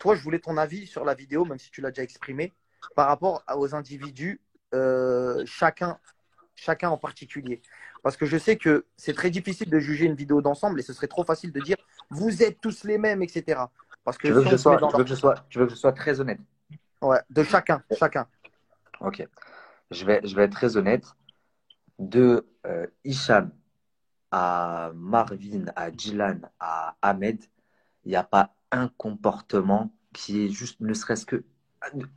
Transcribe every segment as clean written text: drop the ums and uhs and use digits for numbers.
toi, je voulais ton avis sur la vidéo, même si tu l'as déjà exprimé, par rapport aux individus, chacun en particulier. Parce que je sais que c'est très difficile de juger une vidéo d'ensemble et ce serait trop facile de dire vous êtes tous les mêmes, etc. Parce que si on se met dans leur... Tu veux que je sois très honnête. Ouais, de chacun. Ok. Je vais être très honnête. De Hicham à Marvin, à Dylan, à Ahmed, il n'y a pas un comportement qui est juste, ne serait-ce que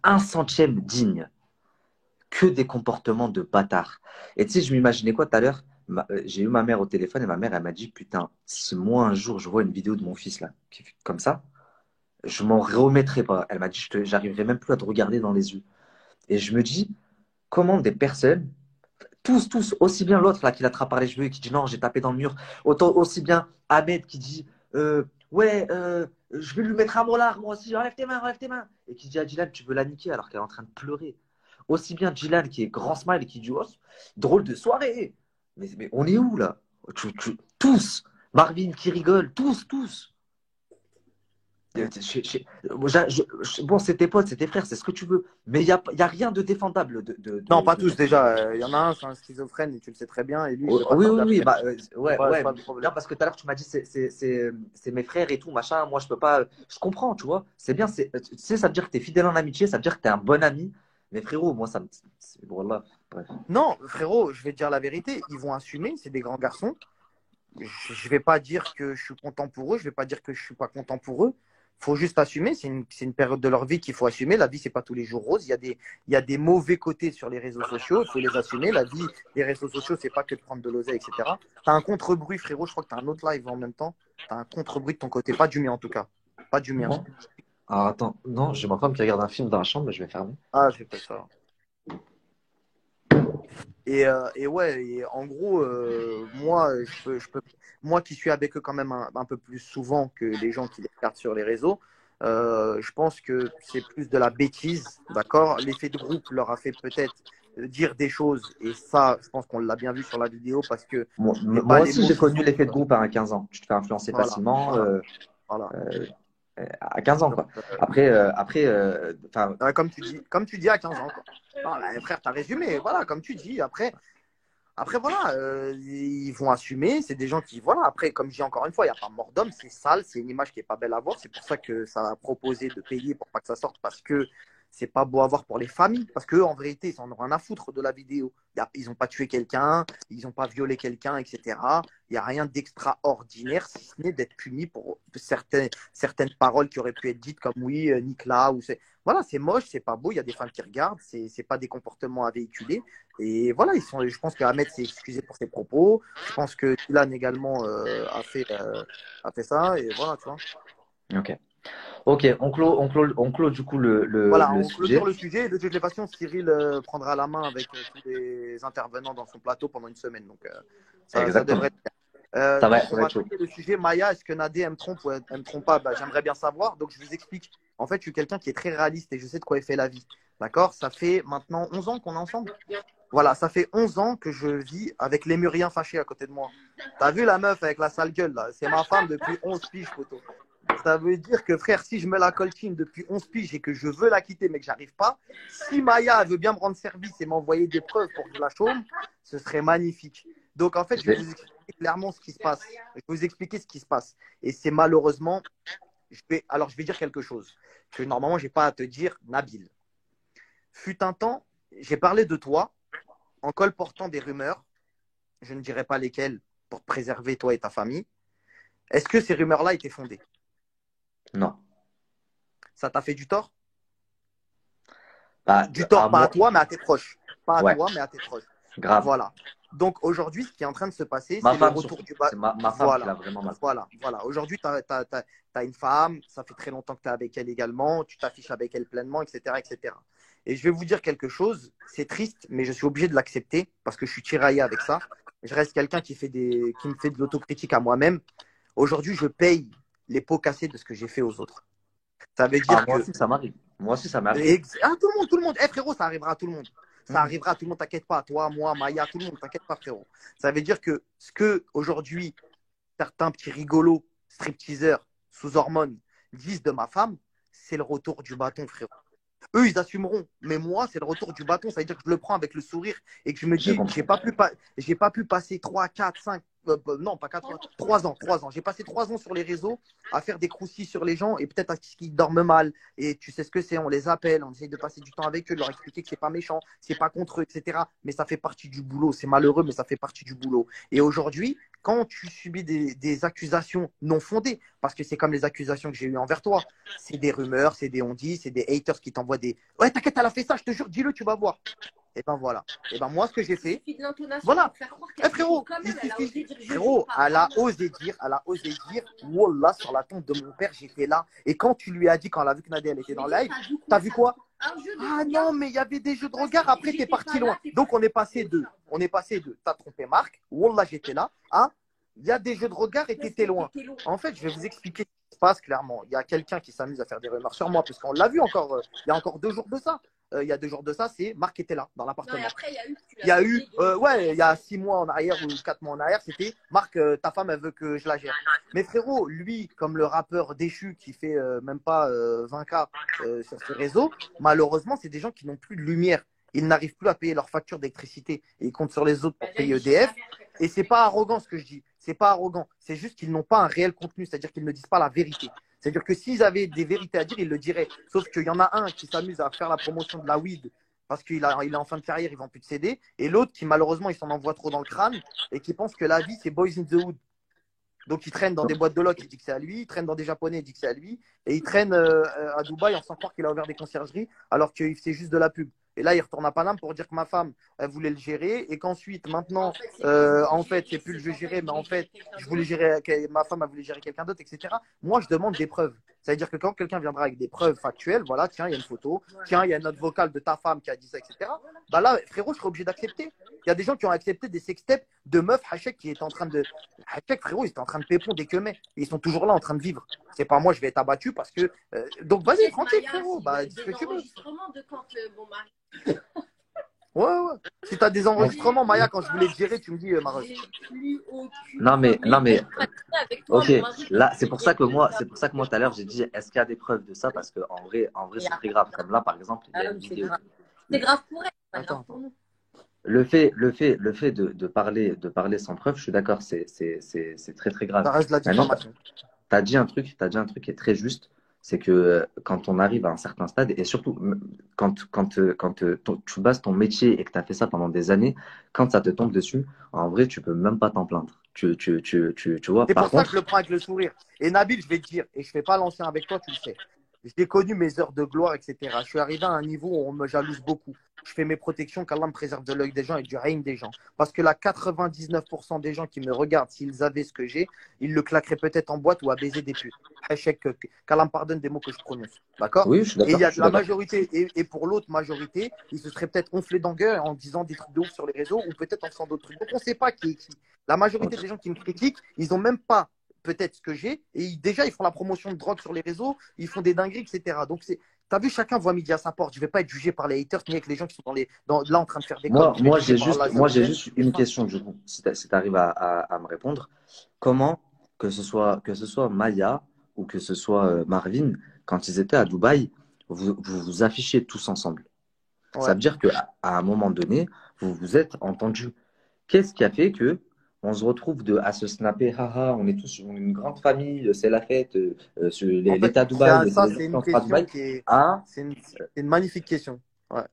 un centième digne. Que des comportements de bâtard. Et tu sais, je m'imaginais quoi tout à l'heure? J'ai eu ma mère au téléphone et ma mère, elle m'a dit, putain, si moi un jour je vois une vidéo de mon fils là, qui fait comme ça, je m'en remettrai pas. Elle m'a dit, j'arriverai même plus à te regarder dans les yeux. Et je me dis, comment des personnes, tous, aussi bien l'autre là qui l'attrape par les cheveux et qui dit non, j'ai tapé dans le mur, autant aussi bien Ahmed qui dit ouais, je vais lui mettre un molar, moi aussi, enlève tes mains, et qui dit à Dylan, tu veux la niquer alors qu'elle est en train de pleurer. Aussi bien Dylan qui est grand smile et qui dit oh, drôle de soirée. Mais on est où là? Tous, Marvin qui rigole, tous. Bon, c'est tes potes, c'est tes frères, c'est ce que tu veux. Mais y a rien de défendable Non, pas tous dans cette déjà. vidéo. Il y en a un, c'est un schizophrène, et tu le sais très bien, et lui, il Oui, fait pas oui, ça. oui, bah, C'est ouais. pas le Non, problème. parce que tout à l'heure, tu m'as dit c'est mes frères et tout, machin. Moi, je peux pas. Je comprends, tu vois. C'est bien, tu sais, ça veut dire que tu es fidèle en amitié, ça veut dire que tu es un bon ami. Mais frérot, moi, ça me. Voilà, bref. Non, frérot, je vais te dire la vérité, ils vont assumer, c'est des grands garçons. Je vais pas dire que je suis content pour eux, je vais pas dire que je suis pas content pour eux. Faut juste assumer, c'est une période de leur vie qu'il faut assumer. La vie, c'est pas tous les jours rose. Il y a des mauvais côtés sur les réseaux sociaux, il faut les assumer. La vie des réseaux sociaux, c'est pas que de prendre de l'oseille, etc. Tu as un contre-bruit, frérot, je crois que tu as un autre live en même temps. Tu as un contre-bruit de ton côté, pas du mien en tout cas. Pas du mien. Bon. Alors, attends, non, j'ai ma femme qui regarde un film dans la chambre, mais je vais fermer. Ah, j'ai fait ça. Et ouais, et en gros, moi qui suis avec eux quand même un peu plus souvent que les gens qui les regardent sur les réseaux, je pense que c'est plus de la bêtise, d'accord? L'effet de groupe leur a fait peut-être dire des choses, et ça, je pense qu'on l'a bien vu sur la vidéo parce que c'est pas Moi les aussi, mots j'ai qui connu sont. l'effet de groupe à 15 ans. Tu te fais influencer Voilà, facilement voilà. euh, à 15 ans, Donc, quoi. Après, enfin, comme tu dis à 15 ans, quoi. Ah, bah, frère, t'as résumé, voilà, comme tu dis. Après, voilà, ils vont assumer. C'est des gens qui, voilà, après, comme je dis encore une fois, il n'y a pas mort d'homme, c'est sale, c'est une image qui n'est pas belle à voir. C'est pour ça que ça a proposé de payer pour pas que ça sorte, parce que c'est pas beau à voir pour les familles. Parce qu'eux, en vérité, ils en ont rien à foutre de la vidéo. Ils n'ont pas tué quelqu'un, ils n'ont pas violé quelqu'un, etc. Il n'y a rien d'extraordinaire, si ce n'est d'être puni pour certaines paroles qui auraient pu être dites, comme oui, Nicolas, ou c'est. Voilà, c'est moche, c'est pas beau, il y a des femmes qui regardent, c'est pas des comportements à véhiculer. Et voilà, je pense qu'Ahmed s'est excusé pour ses propos. Je pense que Dylan également a fait ça. Et voilà, tu vois. ok. Ok, on clôt du coup Voilà, le on clôture sujet. le sujet. De toutes les façons, Cyril prendra la main avec tous les intervenants dans son plateau pendant une semaine. Donc, ça Exactement. devrait être bien. Donc, Ça on va va être chaud. attaquer le sujet. Maya, est-ce que Nadé, elle me trompe ou elle me trompe pas? Bah, j'aimerais bien savoir. Donc, je vous explique. En fait, je suis quelqu'un qui est très réaliste et je sais de quoi elle fait la vie. D'accord? Ça fait maintenant 11 ans qu'on est ensemble. Voilà, ça fait 11 ans que je vis avec lémurien fâché à côté de moi. T'as vu la meuf avec la sale gueule, là? C'est ma femme depuis 11 piges, poteau. Ça veut dire que, frère, si je me la coltine depuis 11 piges et que je veux la quitter, mais que j'arrive pas, si Maya veut bien me rendre service et m'envoyer des preuves pour que je la chôme, ce serait magnifique. Donc, en fait, Je je vais vais- vous expliquer clairement ce qui se passe. Je vais vous expliquer ce qui se passe. Et c'est malheureusement, alors je vais dire quelque chose que normalement, j'ai pas à te dire, Nabil. Fut un temps, j'ai parlé de toi en colportant des rumeurs, je ne dirai pas lesquelles, pour te préserver toi et ta famille. Est-ce que ces rumeurs-là étaient fondées? Non. Ça t'a fait du tort? Bah, Du à tort, pas à moi, toi, mais à tes proches. Pas à ouais, toi, mais à tes proches. grave. Voilà. Donc aujourd'hui, ce qui est en train de se passer, Ma c'est le femme retour surtout. du bas. C'est ma femme qui l'a Voilà. vraiment mal pris. Voilà. Aujourd'hui, tu as une femme, ça fait très longtemps que tu es avec elle également, tu t'affiches avec elle pleinement, etc., etc. Et je vais vous dire quelque chose, c'est triste, mais je suis obligé de l'accepter parce que je suis tiraillé avec ça. Je reste quelqu'un qui me fait de l'autocritique à moi-même. Aujourd'hui, je paye les pots cassés de ce que j'ai fait aux autres. Ça veut Ah, dire moi que aussi, ça m'arrive. Moi aussi, ça m'est arrivé. tout le monde. Eh frérot, ça arrivera à tout le monde. Ça Mhm. arrivera à tout le monde, t'inquiète pas. Toi, moi, Maya, tout le monde, t'inquiète pas, frérot. Ça veut dire que ce que aujourd'hui certains petits rigolos, stripteaseurs sous hormones disent de ma femme, c'est le retour du bâton, frérot. Eux, ils assumeront. Mais moi, c'est le retour du bâton. Ça veut dire que je le prends avec le sourire et que je me J'ai dis, compris. j'ai pas pu passer 3, 4, 5, non, pas 4, 3 ans, 3 ans. J'ai passé 3 ans sur les réseaux à faire des croustilles sur les gens et peut-être à ce qu'ils dorment mal. Et tu sais ce que c'est, on les appelle, on essaye de passer du temps avec eux, leur expliquer que c'est pas méchant, c'est pas contre eux, etc. Mais ça fait partie du boulot. C'est malheureux, mais ça fait partie du boulot. Et aujourd'hui, quand tu subis des accusations non fondées, parce que c'est comme les accusations que j'ai eues envers toi, c'est des rumeurs, c'est des on-dit, c'est des haters qui t'envoient des ouais, t'inquiète, elle a fait ça, je te jure, dis-le, tu vas voir. Et ben voilà. Et ben moi, ce que j'ai fait, voilà. Eh frérot, il suffit. Frérot, elle a osé dire, Wallah, sur la tombe de mon père, j'étais là. Et quand tu lui as dit, quand elle a vu que Nadia, elle était dans le live, t'as vu quoi? Ah non, mais il y avait des jeux de regard, après t'es parti loin. Donc on est passé deux. On est passé deux. T'as trompé Marc, Wallah, j'étais là. Hein? Il y a des jeux de regard et t'étais loin. En fait, je vais vous expliquer ce qui se passe clairement. Il y a quelqu'un qui s'amuse à faire des rumeurs sur moi, parce qu'on l'a vu encore, il y a encore 2 jours de ça. Il y a 2 jours de ça, c'est Marc était là, dans l'appartement. Après, Ouais, il y a 6 mois en arrière ou 4 mois en arrière, c'était Marc, ta femme, elle veut que je la gère. Mais frérot, lui, comme le rappeur déchu qui fait même pas 20K sur ses réseaux, malheureusement, c'est des gens qui n'ont plus de lumière. Ils n'arrivent plus à payer leurs factures d'électricité et ils comptent sur les autres pour payer EDF. Et c'est pas arrogant ce que je dis. C'est pas arrogant. C'est juste qu'ils n'ont pas un réel contenu, c'est-à-dire qu'ils ne disent pas la vérité. C'est-à-dire que s'ils avaient des vérités à dire, ils le diraient. Sauf qu'il y en a un qui s'amuse à faire la promotion de la weed parce qu'il est en fin de carrière, il vend plus de CD. Et l'autre qui, malheureusement, il s'en envoie trop dans le crâne et qui pense que la vie, c'est Boys in the Hood. Donc, il traîne dans des boîtes de loc, il dit que c'est à lui. Il traîne dans des japonais, il dit que c'est à lui. Et il traîne à Dubaï en sans croire qu'il a ouvert des conciergeries alors qu'il fait juste de la pub. Et là, il retourne à Paname pour dire que ma femme, elle voulait le gérer. Et qu'ensuite, maintenant, en fait, c'est plus le jeu gérer, mais en fait, je voulais gérer, ma femme, elle voulait gérer quelqu'un d'autre, etc. Moi, je demande des preuves. Ça veut dire que quand quelqu'un viendra avec des preuves factuelles, voilà, tiens, il y a une photo, tiens, il y a une note vocale de ta femme qui a dit ça, etc. Bah là, frérot, je serais obligé d'accepter. Il y a des gens qui ont accepté des sextapes de meufs Hachek qui étaient en train de. Hachek, frérot, ils étaient en train de pépon des queumets. Ils sont toujours là en train de vivre. C'est pas moi, je vais être abattu parce que. Donc vas-y, tranquille, frérot. Bah, dis ce que tu veux. De quand mon mari. Ouais, ouais. Si t'as des enregistrements, Maya, quand je voulais te gérer, tu me dis, Maroc. Non, mais, ok. Là, c'est pour ça que moi, tout à l'heure, j'ai dit, est-ce qu'il y a des preuves de ça? Parce que en vrai, c'est très grave. Comme là, par exemple, il y a une vidéo. C'est grave pour elle, c'est pas grave pour nous. Le fait de parler sans preuve, je suis d'accord, c'est très, très grave. Ça reste de la Maintenant, diffamation. t'as dit un truc qui est très juste, c'est que quand on arrive à un certain stade, et surtout quand tu bases ton métier et que tu as fait ça pendant des années, quand ça te tombe dessus, en vrai, tu peux même pas t'en plaindre. Tu vois, C'est par pour ça que contre, je le prends avec le sourire. Et Nabil, je vais te dire, et je fais pas l'ancien avec toi, tu le sais. J'ai connu mes heures de gloire, etc. Je suis arrivé à un niveau où on me jalouse beaucoup. Je fais mes protections, qu'Allah me préserve de l'œil des gens et du règne des gens. Parce que là, 99% des gens qui me regardent, s'ils avaient ce que j'ai, ils le claqueraient peut-être en boîte ou à baiser des putes. Échec, qu'Allah me pardonne des mots que je prononce. D'accord? oui, je suis Et il y a d'accord. de la majorité, et pour l'autre majorité, ils se seraient peut-être gonflés d'engueule en disant des trucs de ouf sur les réseaux ou peut-être en faisant d'autres trucs. Donc on ne sait pas qui est qui. La majorité des gens qui me critiquent, ils n'ont même pas peut-être ce que j'ai. Et déjà, ils font la promotion de drogue sur les réseaux, ils font des dingueries, etc. Donc, t'as vu, chacun voit midi à sa porte. Je ne vais pas être jugé par les haters ni avec les gens qui sont là en train de faire des connes. Moi, j'ai juste une question, du coup, si tu arrives à me répondre. Comment, que ce soit Maya ou que ce soit Marvin, quand ils étaient à Dubaï, vous affichez tous ensemble. Ouais. Ça veut dire qu'à un moment donné, vous vous êtes entendus. Qu'est-ce qui a fait que on se retrouve à se snapper, haha, on est tous une grande famille, c'est la fête, En fait, l'État à Dubaï, ça, les c'est une gens à question Dubaï. qui est. Ah, C'est une magnifique question. Ouais.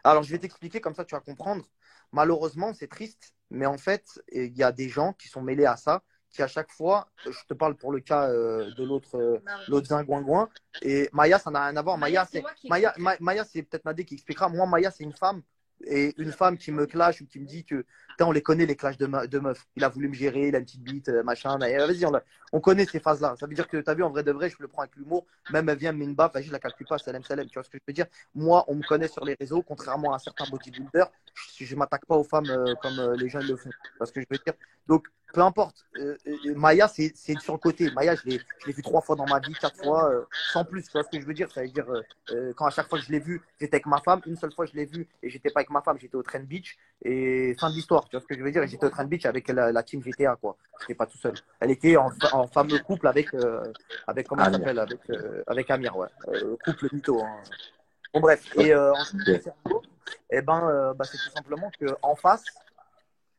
Alors, je vais t'expliquer, comme ça tu vas comprendre. Malheureusement, c'est triste, mais en fait, il y a des gens qui sont mêlés à ça, qui à chaque fois, je te parle pour le cas de l'autre zingouingouin, et Maya, ça n'a rien à voir. Maya, c'est peut-être Nadé qui expliquera. Moi, Maya, c'est une femme, et une femme qui me clash ou qui me dit que, putain, on les connaît, les clashs de meufs. Il a voulu me gérer, il a une petite bite, machin. Vas-y, on connaît ces phases-là. Ça veut dire que, tu as vu, en vrai de vrai, je le prends avec l'humour. Même elle vient me met une baffe, vas-y, je la calcule pas, salam, salam. Tu vois ce que je veux dire? Moi, on me connaît sur les réseaux, contrairement à certains bodybuilders. Je ne m'attaque pas aux femmes comme les gens le font. Tu vois ce que je veux dire? Donc, peu importe. Maya, c'est sur le côté. Maya, je l'ai vu 3 fois dans ma vie, 4 fois, sans plus. Tu vois ce que je veux dire? Ça veut dire, quand à chaque fois que je l'ai vu, j'étais avec ma femme. Une seule fois, je l'ai vu et j'étais pas avec ma femme, j'étais au Trend Beach. Et fin de l'histoire, tu vois ce que je veux dire? Et j'étais au Trend Beach avec la team GTA, quoi. J'étais pas tout seul. Elle était en fameux couple avec comment il Amir. s'appelle? Avec Amir, ouais. Couple mytho, hein. Bon, bref. Et ensuite, Ok. eh ben, c'est tout simplement qu'en face,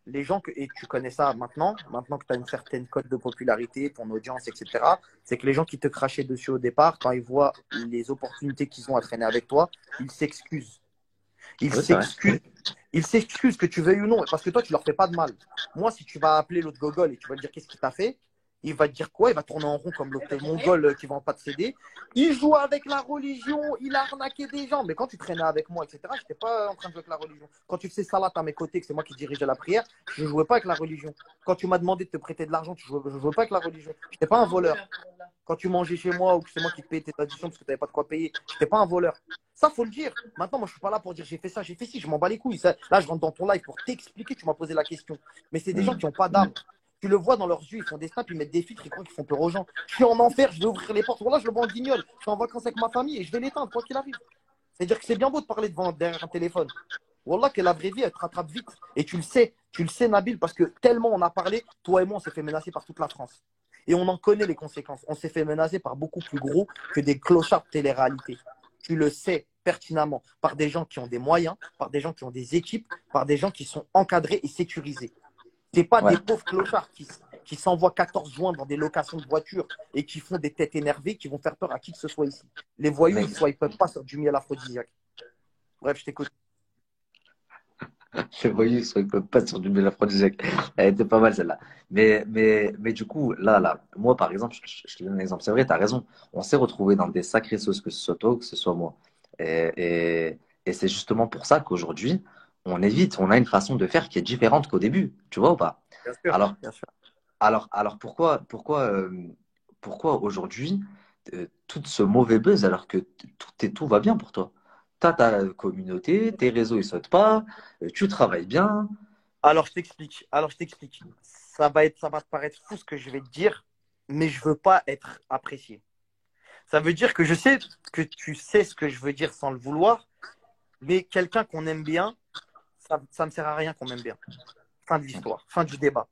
les gens, et tu connais ça maintenant que tu as une certaine cote de popularité, ton audience, etc., c'est que les gens qui te crachaient dessus au départ, quand ils voient les opportunités qu'ils ont à traîner avec toi, ils s'excusent. Ils Oui, c'est vrai. s'excusent. Ils s'excusent que tu veuilles ou non, parce que toi, tu leur fais pas de mal. Moi, si tu vas appeler l'autre gogol et tu vas lui dire qu'est-ce qu'il t'a fait, il va te dire quoi? Il va tourner en rond comme l'autre mongol qui va pas te céder. Il joue avec la religion, il a arnaqué des gens. Mais quand tu traînais avec moi, etc., je n'étais pas en train de jouer avec la religion. Quand tu faisais salat à mes côtés, que c'est moi qui dirigeais la prière, je ne jouais pas avec la religion. Quand tu m'as demandé de te prêter de l'argent, je ne jouais pas avec la religion. Je n'étais pas un voleur. Quand tu mangeais chez moi ou que c'est moi qui te payais tes additions parce que tu n'avais pas de quoi payer, je n'étais pas un voleur. Ça, faut le dire. Maintenant, moi, je suis pas là pour dire j'ai fait ça, j'ai fait ci, je m'en bats les couilles. Là, je rentre dans ton live pour t'expliquer, tu m'as posé la question. Mais c'est des gens qui n'ont pas d'âme. Tu le vois dans leurs yeux, ils font des snaps, ils mettent des filtres, ils croient qu'ils font peur aux gens. Je suis en enfer, je vais ouvrir les portes. Voilà, je le vois en guignol. Je suis en vacances avec ma famille et je vais l'éteindre, quoi qu'il arrive. C'est-à-dire que c'est bien beau de parler derrière un téléphone. Wallah, que la vraie vie, elle te rattrape vite. Et tu le sais, Nabil, parce que tellement on a parlé, toi et moi, on s'est fait menacer par toute la France. Et on en connaît les conséquences. On s'est fait menacer par beaucoup plus gros que des clochards de télé-réalité. Tu le sais pertinemment, par des gens qui ont des moyens, par des gens qui ont des équipes, par des gens qui sont encadrés et sécurisés. Ce n'est pas Ouais. des pauvres clochards qui s'envoient 14 joints dans des locations de voitures et qui font des têtes énervées qui vont faire peur à qui que ce soit ici. Les voyous, Mec, ils ne peuvent pas sur du miel aphrodisiaque. Bref, je t'écoute. les voyous, ils peuvent pas sur du aphrodisiaque. Elle était pas mal celle-là. Mais du coup, moi, par exemple, je te donne un exemple. C'est vrai, tu as raison. On s'est retrouvés dans des sacrées sauces, que ce soit toi ou que ce soit moi. Et, et c'est justement pour ça qu'aujourd'hui, on évite, on a une façon de faire qui est différente qu'au début. Tu vois ou pas? Bien sûr, Alors, bien sûr. alors pourquoi aujourd'hui, tout ce mauvais buzz alors que tout va bien pour toi? T'as ta communauté, tes réseaux ils sautent pas, tu travailles bien. Alors, je t'explique. Ça va te paraître fou ce que je vais te dire, mais je veux pas être apprécié. Ça veut dire que je sais que tu sais ce que je veux dire sans le vouloir, mais quelqu'un qu'on aime bien, ça me sert à rien qu'on m'aime bien. Fin de l'histoire, fin du débat.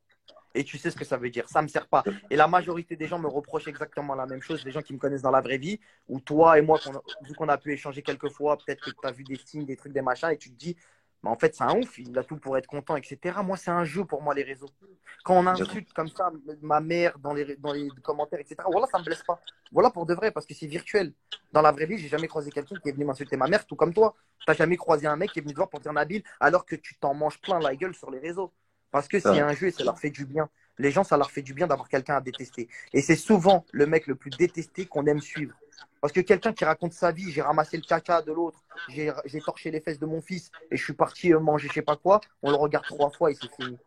Et tu sais ce que ça veut dire. Ça me sert pas. Et la majorité des gens me reprochent exactement la même chose. Les gens qui me connaissent dans la vraie vie, ou toi et moi, vu qu'on a pu échanger quelques fois, peut-être que tu as vu des signes, des trucs, des machins, et tu te dis, bah, en fait, c'est un ouf, il a tout pour être content, etc. Moi, c'est un jeu pour moi, les réseaux. Quand on J'avoue. insulte comme ça ma mère dans les commentaires, etc., voilà, ça me blesse pas. Voilà pour de vrai, parce que c'est virtuel. Dans la vraie vie, j'ai jamais croisé quelqu'un qui est venu m'insulter ma mère, tout comme toi. T'as jamais croisé un mec qui est venu te voir pour dire Nabil, alors que tu t'en manges plein la gueule sur les réseaux. Parce que C'est c'est vrai. un jeu et ça leur fait du bien. Les gens, ça leur fait du bien d'avoir quelqu'un à détester. Et c'est souvent le mec le plus détesté qu'on aime suivre. Parce que quelqu'un qui raconte sa vie, j'ai ramassé le caca de l'autre, j'ai torché les fesses de mon fils et je suis parti manger je sais pas quoi, on le regarde 3 fois et c'est fini.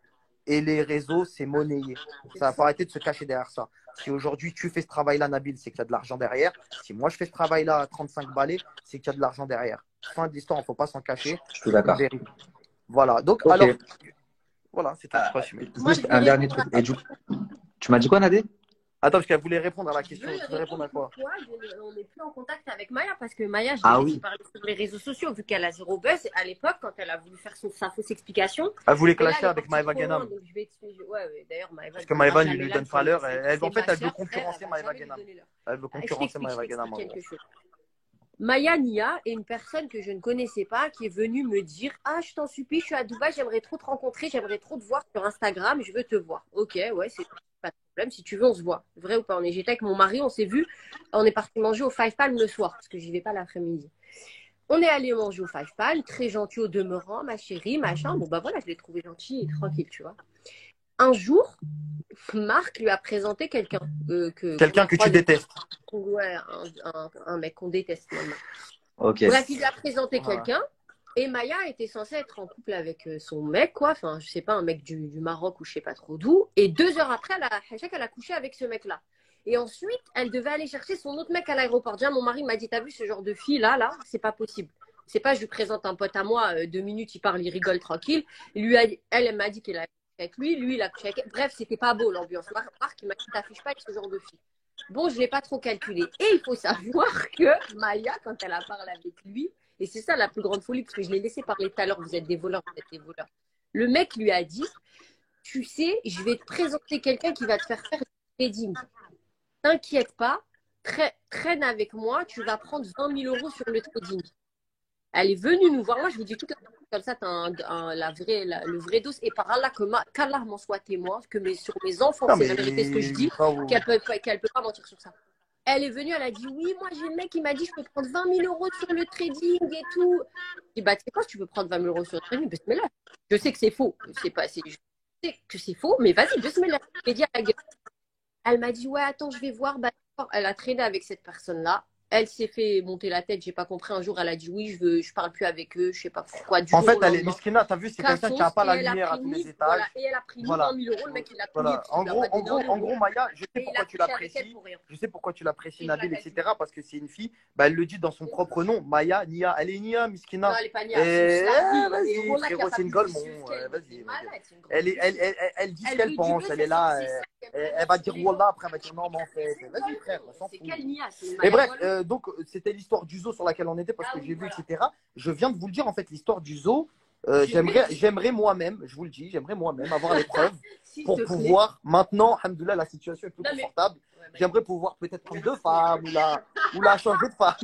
Et les réseaux, c'est monnayé. Ça va arrêter de se cacher derrière ça. Si aujourd'hui tu fais ce travail-là, Nabil, c'est qu'il y a de l'argent derrière. Si moi je fais ce travail-là à 35 balais, c'est qu'il y a de l'argent derrière. Fin de l'histoire, il ne faut pas s'en cacher. Je suis C'est une d'accord. vérité. Voilà. Donc, Ok. alors, voilà, c'est tout. Je résumer. Moi, je Juste vais un dernier répondre truc. à Et du coup, tu m'as dit quoi, Nadé? Attends, parce qu'elle voulait répondre à la Je question. veux Tu veux répondre à répondre quoi? pourquoi on n'est plus en contact avec Maya parce que Maya, je l'ai Ah laissé oui. parler sur les réseaux sociaux vu qu'elle a zéro buzz à l'époque quand elle a voulu faire sa fausse explication. Elle voulait Mais là, clasher elle est avec partie Maëva trop loin, Ganam. donc je vais. Ouais, d'ailleurs, Maëva Parce ne que donnera Maëva ne jamais lui l'âme, donne pas l'heure. En c'est fait, ma elle veut sœur, frère, concurrencer elle va Maëva jamais lui Ganam. donner l'heure. Elle veut Je concurrencer t'explique, Maëva Ganam, en gros. quelque chose. Maya Nia est une personne que je ne connaissais pas qui est venue me dire ah, je t'en supplie, je suis à Dubaï, j'aimerais trop te rencontrer, j'aimerais trop te voir sur Instagram, je veux te voir. Ok, ouais, c'est pas de problème, si tu veux, on se voit. Vrai ou pas? J'étais avec mon mari, on s'est vu, on est parti manger au Five Palm le soir, parce que j'y vais pas l'après-midi. On est allé manger au Five Palm, très gentil au demeurant, ma chérie, machin. Bon, bah voilà, je l'ai trouvé gentil et tranquille, tu vois. Un jour, Marc lui a présenté quelqu'un Quelqu'un que tu détestes. Ouais, un mec qu'on déteste maintenant. Ok. Bref, il lui a présenté Voilà. quelqu'un. Et Maya était censée être en couple avec son mec, quoi. Enfin, je sais pas, un mec du Maroc ou je sais pas trop d'où. Et 2 heures après, elle a couché avec ce mec-là. Et ensuite, elle devait aller chercher son autre mec à l'aéroport. Déjà, mon mari m'a dit, t'as vu ce genre de fille là, c'est pas possible. C'est pas, je lui présente un pote à moi, 2 minutes, il parle, il rigole tranquille. Elle m'a dit qu'elle a avec lui, lui, il a couché avec elle. Bref, c'était pas beau l'ambiance. Marc, il m'a dit, t'affiches pas avec ce genre de fille. Bon, je l'ai pas trop calculé. Et il faut savoir que Maya, quand elle a parlé avec lui, et c'est ça la plus grande folie, parce que je l'ai laissé parler tout à l'heure, vous êtes des voleurs, vous êtes des voleurs. Le mec lui a dit, tu sais, je vais te présenter quelqu'un qui va te faire du trading. T'inquiète pas, traîne avec moi, tu vas prendre 20 000 euros sur le trading. Elle est venue nous voir. Moi, je vous dis toute la comme ça, tu as le vrai dos. Et par Allah, qu'Allah m'en soit témoin, sur mes enfants, Non, c'est mais la vérité ce que je dis, oh, qu'elle peut pas mentir sur ça. Elle est venue, elle a dit oui, moi j'ai le mec qui m'a dit je peux prendre 20 000 euros sur le trading et tout. Je dis bah tu sais quoi, si tu veux prendre 20 000 euros sur le trading, bismillah. Je sais que c'est faux. Je sais que c'est faux, mais vas-y, bismillah. Je l'ai dit à la gueule. Elle m'a dit ouais, attends, je vais voir. Bah, elle a traîné avec cette personne-là. Elle s'est fait monter la tête, j'ai pas compris. Un jour, elle a dit oui, je parle plus avec eux, je sais pas pourquoi. en fait, elle est miskina, t'as vu, c'est quelqu'un qui n'a pas la et elle a lumière à pris tous les 1000, étages. voilà, et elle a pris 20 000 euros, le mec il a tout mis, Voilà. parce qu'il lui a pas donné un En euro. gros, Maya, je sais Et il pourquoi a tu couché avec elle l'apprécies. pour rien. Je sais pourquoi tu l'apprécies, Et Nabil, je l'ai etc. Parce que c'est une fille, bah, elle le dit dans son propre nom, Maya, Nia. Elle est Nia, Non, miskina. elle est pas Et nia, c'est juste la vie. vas-y, Et Rola qui a frérot, pas c'est une plus golemon. vicieuse qu'elle, Vas-y, c'est vas-y. malade, c'est une grande Elle vicieuse. elle dit ce Elle qu'elle veut du pense, buzz, elle est là. c'est ça qu'elle Elle fait, va c'est dire les Wallah, après elle va dire non, mais en fait. C'est Vas-y, frère, on s'en c'est fout. quelle nia, c'est une Et Maya bref, Golemon. donc c'était l'histoire du zoo sur laquelle on était parce Ah que oui, j'ai vu, voilà. etc. Je viens de vous le dire, en fait, l'histoire du zoo. Je lui ai dit. J'aimerais moi-même, je vous le dis, j'aimerais moi-même avoir les preuves S'il pour te plaît. pouvoir, maintenant, alhamdoulilah, la situation est plus Non, mais- confortable. Ouais, bah, J'aimerais pouvoir peut-être prendre deux femmes ou la changer de femme.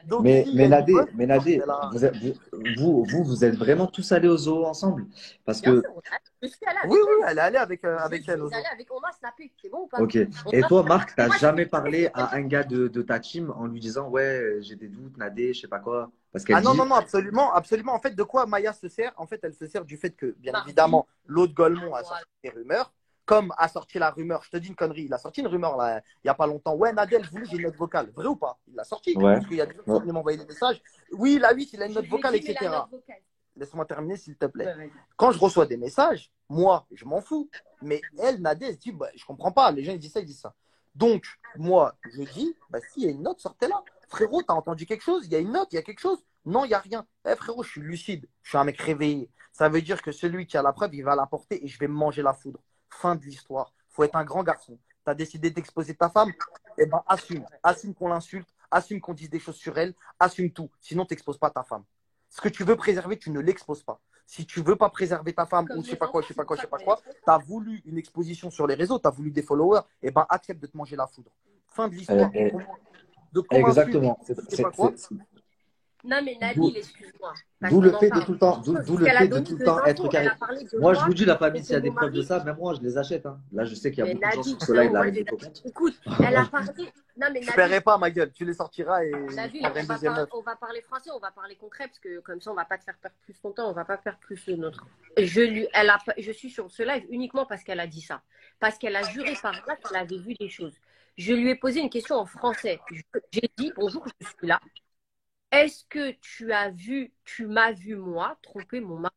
Donc, Mais, s'il y a une Nadé, preuve, mais Nadé, c'est là. vous êtes vraiment tous allés au zoo ensemble? Parce bien que, sûr, je suis allée avec Oui, elle. elle est allée avec Je elle au suis zoo. allée avec on m'a snappé, c'est bon ou pas? ok. On Et a- toi, Marc, t'as Moi, jamais j'ai- parlé à un gars de ta team en lui disant, ouais, j'ai des doutes, Nadé, je sais pas quoi. Parce Ah qu'elle non, non, dit, non, absolument, absolument. En fait, de quoi Maya se sert? En fait, elle se sert du fait que, bien Mardi. évidemment, l'autre Golemon a Voilà. sorti des rumeurs. Comme a sorti la rumeur, je te dis une connerie, il a sorti une rumeur là, il n'y a pas longtemps. Ouais, Nadel, je voulais, j'ai une note vocale. Vrai ou pas? Il l'a sorti. ouais, Parce qu'il y a des gens qui ouais. sont venus m'envoyer des messages. Oui, la 8, il a une Je note lui ai vocale, dit, mais la etc. note vocale. Laisse-moi terminer, s'il te plaît. Ouais, vas-y. Quand je reçois des messages, moi, je m'en fous. Mais elle, Nadel, elle se dit, bah, je comprends pas. Les gens, ils disent ça, ils disent ça. Donc, moi, je dis, bah, s'il y a une note, sortez-la. Frérot, t'as entendu quelque chose? Il y a une note, il y a quelque chose? Non, il n'y a rien. Eh, frérot, je suis lucide. Je suis un mec réveillé. Ça veut dire que celui qui a la preuve, il va la porter et je vais me manger la foudre. Fin de l'histoire. Faut être un grand garçon. Tu as décidé d'exposer ta femme? Eh ben, assume. Assume qu'on l'insulte. Assume qu'on dise des choses sur elle. Assume tout. Sinon, tu n'exposes pas ta femme. Ce que tu veux préserver, tu ne l'exposes pas. Si tu veux pas préserver ta femme Comme ou je sais les pas quoi, enfants, je sais pas quoi, je sais pas c'est quoi, pour ça tu as voulu une exposition sur les réseaux, tu as voulu des followers, eh ben, accepte de te manger la foudre. Fin de l'histoire. Eh, De comment exactement. je sais pas quoi. Non, mais D'où Nabil, excuse-moi. Parce d'où qu'on le en fait de parle. tout le temps, d'où Parce le qu'elle a fait de donné tout le deux temps être infos. carré. Elle a parlé de Moi, je vous dis, la et famille, de s'il y a des mon preuves de mari. ça, même moi, je les achète. Hein. Là, je sais qu'il y a Mais beaucoup de gens Nabil, sur ce live, là, moi, avec des copains. écoute, elle a parlé. Non, mais Je Nabil, paierai pas ma gueule, tu les sortiras et je Nabil, prendrai une deuxième meuf. on va parler français, on va parler concret, parce que comme ça, on va pas te faire perdre plus ton temps, on va pas perdre plus le nôtre. Je suis sur ce live uniquement parce qu'elle a dit ça. Parce qu'elle a juré par là qu'elle avait vu des choses. Je lui ai posé une question en français. J'ai dit, bonjour, je suis là. Est-ce que tu m'as vu moi tromper mon mari?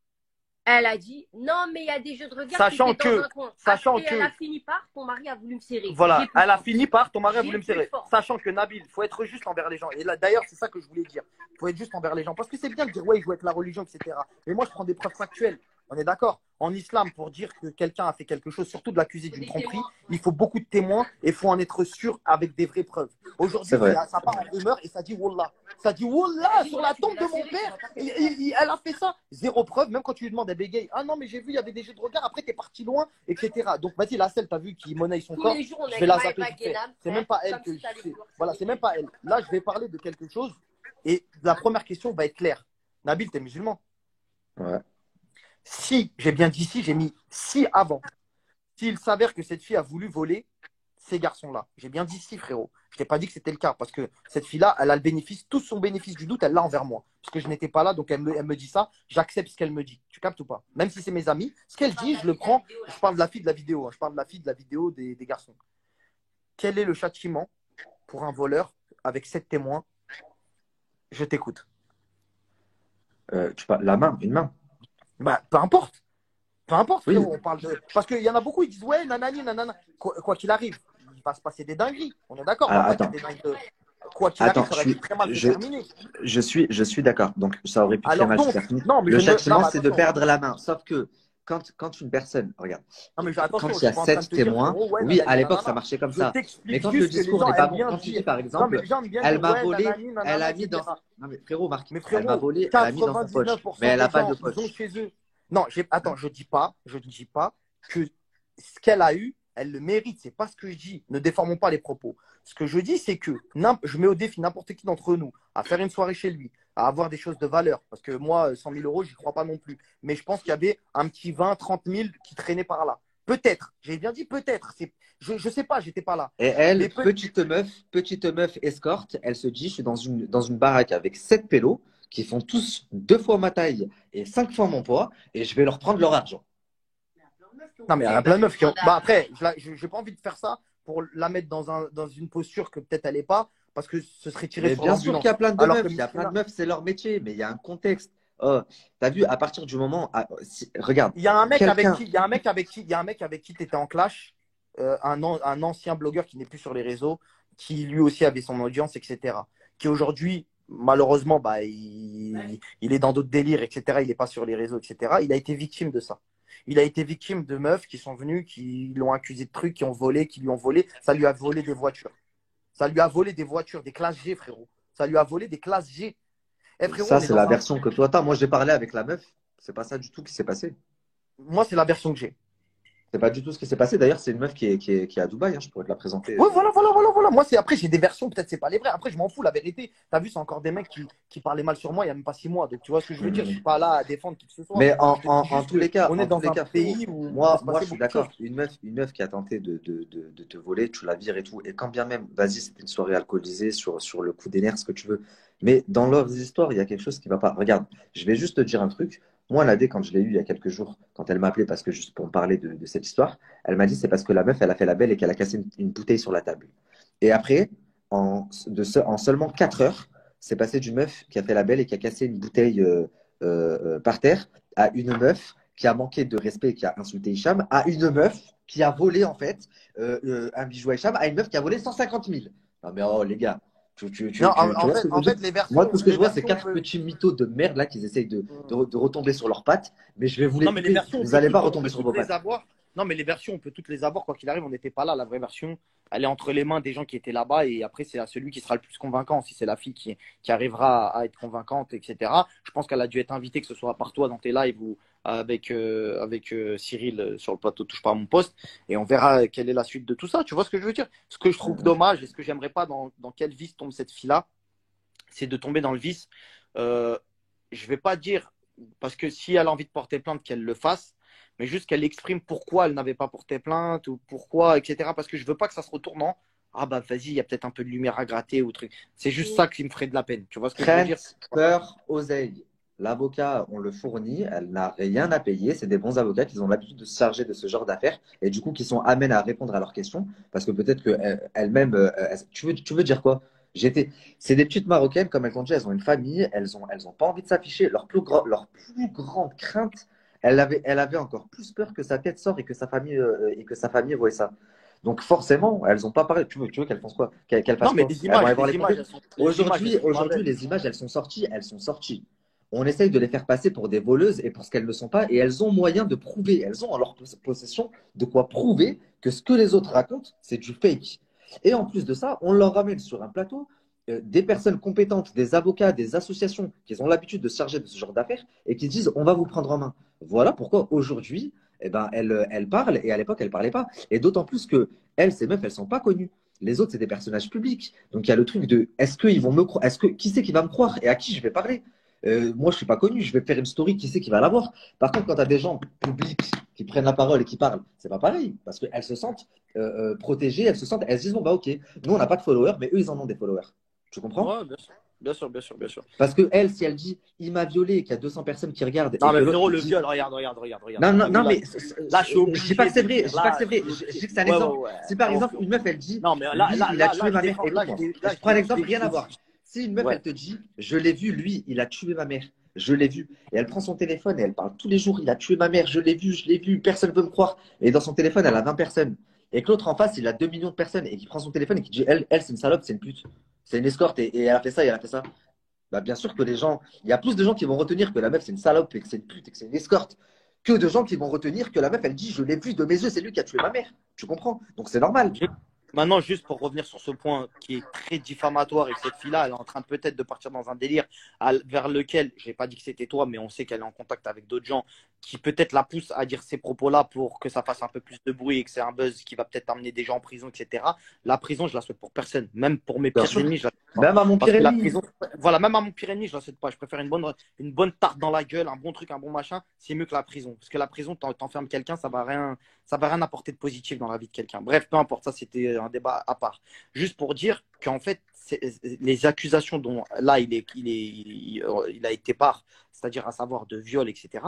Elle a dit, non, mais il y a des jeux de regard qui Sachant étaient dans que- un coin. sachant Et elle que- a fini par, ton mari a voulu me serrer. Voilà, J'ai plus elle a fort. fini par, ton mari a J'ai voulu me plus serrer. fort. Sachant que Nabil, il faut être juste envers les gens. Et là, d'ailleurs, c'est ça que je voulais dire. Il faut être juste envers les gens. Parce que c'est bien de dire, ouais, il joue avec la religion, etc. Mais moi, je prends des preuves factuelles. On est d'accord? En islam, pour dire que quelqu'un a fait quelque chose, surtout de l'accuser d'une Des tromperie, témoins. il faut beaucoup de témoins et il faut en être sûr avec des vraies preuves. Aujourd'hui, C'est vrai. ça part en rumeur et ça dit Wallah. Ça dit Wallah sur la tombe de mon père. Elle a fait ça. Zéro preuve. Même quand tu lui demandes, elle bégaye. Ah non, mais j'ai vu, il y avait des jeux de regard. Après, t'es parti loin, etc. Donc, vas-y, la selle, t'as vu, qui monnaie son Tous corps. les jours, on Je a vais la Maëva zapper vite fait. Guénam, C'est même pas elle comme que si je t'allais sais. voir. Voilà, c'est même pas elle. Là, je vais parler de quelque chose et la première question va être claire. Nabil, t'es musulman? Ouais. Si, j'ai bien dit si, j'ai mis si avant. S'il s'avère que cette fille a voulu voler ces garçons-là, j'ai bien dit si, frérot. Je t'ai pas dit que c'était le cas parce que cette fille-là, elle a le bénéfice, tout son bénéfice du doute, elle l'a envers moi. Parce que je n'étais pas là, donc elle me dit ça, j'accepte ce qu'elle me dit. Tu captes ou pas? Même si c'est mes amis, ce qu'elle dit, je le prends. Je parle de la fille de la vidéo, hein. Je parle de la fille de la vidéo des garçons. Quel est le châtiment pour un voleur avec 7 témoins? Je t'écoute. Tu parles, la main, une main. Bah, peu importe. Peu importe, Oui. frérot, on parle de. Parce qu'il y en a beaucoup, ils disent ouais, nanani, nanana. Quoi qu'il arrive, il va se passer des dingueries. On est d'accord, on Alors, va pas attends. dire des dingueries quoi qu'il Attends, arrive, ça aurait pu très mal se terminer. je suis d'accord. Donc, ça aurait pu très Alors mal donc, se terminer. non, mais Le je ne- non, châtiment, mais c'est de attention. perdre la main. Sauf que quand une personne, regarde, Non, mais quand attention, il je y a suis pas en train de 7 te dire, témoins, frérot, ouais, oui, à nanani, l'époque, ça nanana. marchait comme Je ça. Mais t'explique quand le juste que les discours gens n'est pas aiment bon, bien quand tu dis dire. par Non, mais exemple, les gens aiment bien elle dire, m'a ouais, volé, nanani, elle nanana, a mis dans. etc. Non, mais frérot, Marc, Mais elle m'a frérot, volé, elle a mis dans sa poche. Mais 99% elle des n'a pas gens, de ils ont poche. chez eux. Non, attends, je ne dis pas que ce qu'elle a eu, elle le mérite. C'est pas ce que je dis. Ne déformons pas les propos. Ce que je dis, c'est que je mets au défi n'importe qui d'entre nous à faire une soirée chez lui, à avoir des choses de valeur. Parce que moi, 100 000 euros, j'y crois pas non plus. Mais je pense qu'il y avait un petit 20, 30 000 qui traînaient par là. Peut-être. J'ai bien dit peut-être. Je sais pas, j'étais pas là. Et elle, Mais petite meuf escorte, elle se dit, je suis dans une baraque avec 7 pélos qui font tous 2 fois ma taille et 5 fois mon poids, et je vais leur prendre leur argent. Non, mais il y a plein de meufs qui ont. Bah après, je n'ai pas envie de faire ça pour la mettre dans une posture que peut-être elle n'est pas, parce que ce serait tiré Mais sur bien sûr qu'il y l'ambulance. a plein de Alors que meufs, il y a plein de meufs, c'est leur métier, mais il y a un contexte. Oh, t'as vu, à partir du moment, regarde, il y a un mec avec quelqu'un, qui, il y a un mec avec qui tu étais en clash, un ancien blogueur qui n'est plus sur les réseaux, qui lui aussi avait son audience, etc. Qui aujourd'hui, malheureusement, bah, il est dans d'autres délires, etc. Il n'est pas sur les réseaux, etc. Il a été victime de ça. Il a été victime de meufs qui sont venues, qui l'ont accusé de trucs, qui ont volé, qui lui ont volé. Ça lui a volé des voitures. Ça lui a volé des voitures, des classes G, frérot. Ça lui a volé des classes G. Eh, frérot, ça on est c'est la dans un. version que toi t'as. Moi j'ai parlé avec la meuf, c'est pas ça du tout qui s'est passé. Moi, c'est la version que j'ai. C'est pas du tout ce qui s'est passé. D'ailleurs, c'est une meuf qui est à Dubaï, hein. Je pourrais te la présenter. Ouais, voilà. Moi, après, j'ai des versions, peut-être c'est pas les vraies. Après, je m'en fous, la vérité. T'as vu, c'est encore des mecs qui parlaient mal sur moi il y a même pas 6 mois. Donc, tu vois ce que je veux dire. Je suis pas là à défendre qui que ce soit. Mais Je te dis en juste tous les cas, qu'on est dans un frérot, pays où il peut se moi passer je suis beaucoup de choses. d'accord. Une meuf qui a tenté de te voler, tu la vires et tout. Et quand bien même, vas-y, c'était une soirée alcoolisée sur le coup des nerfs, ce que tu veux. Mais dans leurs histoires, il y a quelque chose qui va pas. Regarde, je vais juste te dire un truc. Moi, Nadé, quand je l'ai eu il y a quelques jours, quand elle m'a appelé parce que juste pour me parler de cette histoire, elle m'a dit c'est parce que la meuf, elle a fait la belle et qu'elle a cassé une bouteille sur la table. Et après, en seulement 4 heures, c'est passé d'une meuf qui a fait la belle et qui a cassé une bouteille par terre à une meuf qui a manqué de respect et qui a insulté Hicham, à une meuf qui a volé en fait un bijou à Hicham, à une meuf qui a volé 150 000. Non mais oh les gars, Non, tu vois ce que je veux en dire? fait, Moi tout ce que les je vois c'est versions, 4 petits mythos de merde là qui essayent de retomber sur leurs pattes, mais je vais vous les non, mais les couper, versions, vous n'allez pas on retomber peut sur vos toutes les pattes. avoir. Non, mais les versions, on peut toutes les avoir. Quoi qu'il arrive, on n'était pas là. La vraie version, elle est entre les mains des gens qui étaient là-bas. Et après, c'est à celui qui sera le plus convaincant. Si c'est la fille qui arrivera à être convaincante, etc. Je pense qu'elle a dû être invitée, que ce soit par toi dans tes lives ou avec Cyril sur le plateau Touche pas à mon poste. Et on verra quelle est la suite de tout ça. Tu vois ce que je veux dire? Ce que je trouve dommage et ce que j'aimerais pas dans quel vice tombe cette fille-là, c'est de tomber dans le vice. Je vais pas dire, parce que si elle a envie de porter plainte, qu'elle le fasse, mais juste qu'elle exprime pourquoi elle n'avait pas porté plainte ou pourquoi, etc. Parce que je veux pas que ça se retourne en ah bah vas-y, il y a peut-être un peu de lumière à gratter ou truc. C'est juste ça qui me ferait de la peine. Tu vois ce que je veux dire? Crainte, peur, oseille. L'avocat, on le fournit, elle n'a rien à payer. C'est des bons avocats qui ont l'habitude de se charger de ce genre d'affaires et du coup qui sont amènes à répondre à leurs questions parce que peut-être qu'elles-mêmes, tu veux dire quoi? C'est des petites Marocaines, comme elles ont dit, elles ont une famille, elles ont pas envie de s'afficher. Leur plus grande crainte, elle avait encore plus peur que sa tête sorte et que sa famille voit ça. Donc forcément, elles n'ont pas parlé. Tu veux qu'elles fassent quoi? Qu'elles Non, fassent mais quoi? Elles vont aller voir les les images, pompiers. elles sont pas belles. Les images, elles sont sorties. On essaye de les faire passer pour des voleuses et pour ce qu'elles ne sont pas, et elles ont moyen de prouver, elles ont en leur possession de quoi prouver que ce que les autres racontent, c'est du fake. Et en plus de ça, on leur ramène sur un plateau des personnes compétentes, des avocats, des associations qui ont l'habitude de se charger de ce genre d'affaires et qui disent on va vous prendre en main. Voilà pourquoi aujourd'hui, eh ben, elles parlent et à l'époque, elles ne parlaient pas. Et d'autant plus que elles, ces meufs, elles ne sont pas connues. Les autres, c'est des personnages publics. Donc il y a le truc de est-ce qu'ils vont me croire? Qui c'est qui va me croire et à qui je vais parler? Moi, je ne suis pas connu, je vais faire une story, qui c'est qui va l'avoir? Par contre, quand tu as des gens publics qui prennent la parole et qui parlent, c'est pas pareil, parce qu'elles se sentent protégées, elles se disent, bon, bah ok, nous, on n'a pas de followers, mais eux, ils en ont des followers. Tu comprends? Ouais, bien sûr. Bien sûr, bien sûr, bien sûr. Parce que elle, si elle dit, il m'a violé et qu'il y a 200 personnes qui regardent, Non, et que mais l'autre frérot, il le dit, viol, regarde. non, non, T'as vu, non, là, mais là, je suis je dis pas que c'est vrai, obligé je dis pas que c'est vrai, là, je dis que c'est un ouais, exemple. ouais. Si par Non, exemple, une meuf, elle dit, non, mais lui, il a tué ma mère, là, écoute-moi, là, je prends un exemple, je rien à voir. Si une meuf, ouais. elle te dit, je l'ai vu, lui, il a tué ma mère, je l'ai vu, et elle prend son téléphone et elle parle tous les jours, il a tué ma mère, je l'ai vu, personne ne peut me croire. Et dans son téléphone, elle a 20 personnes. Et que l'autre en face, il a 2 millions de personnes et qui prend son téléphone et qui dit, c'est une salope, c'est une pute, c'est une escorte et elle a fait ça et elle a fait ça. Bah, bien sûr que les gens, il y a plus de gens qui vont retenir que la meuf c'est une salope et que c'est une pute et que c'est une escorte que de gens qui vont retenir que la meuf, elle dit, je l'ai vu de mes yeux, c'est lui qui a tué ma mère. Tu comprends? Donc c'est normal. Maintenant, juste pour revenir sur ce point qui est très diffamatoire et que cette fille-là, elle est en train peut-être de partir dans un délire vers lequel, je n'ai pas dit que c'était toi, mais on sait qu'elle est en contact avec d'autres gens qui peut-être la poussent à dire ces propos-là pour que ça fasse un peu plus de bruit et que c'est un buzz qui va peut-être amener des gens en prison, etc. La prison, je la souhaite pour personne. Même pour mes Bien pires sûr. ennemis, je la souhaite pas. Même à mon Parce pire que la ennemi. prison, voilà, même à mon pire ennemi, je la souhaite pas. Je préfère une bonne tarte dans la gueule, un bon truc, un bon machin. C'est mieux que la prison. Parce que la prison, t'enfermes quelqu'un, ça va rien apporter de positif dans la vie de quelqu'un. Bref, peu importe, ça c'était un débat à part. Juste pour dire qu'en fait, les accusations dont là il a été part, c'est-à-dire à savoir de viol, etc.,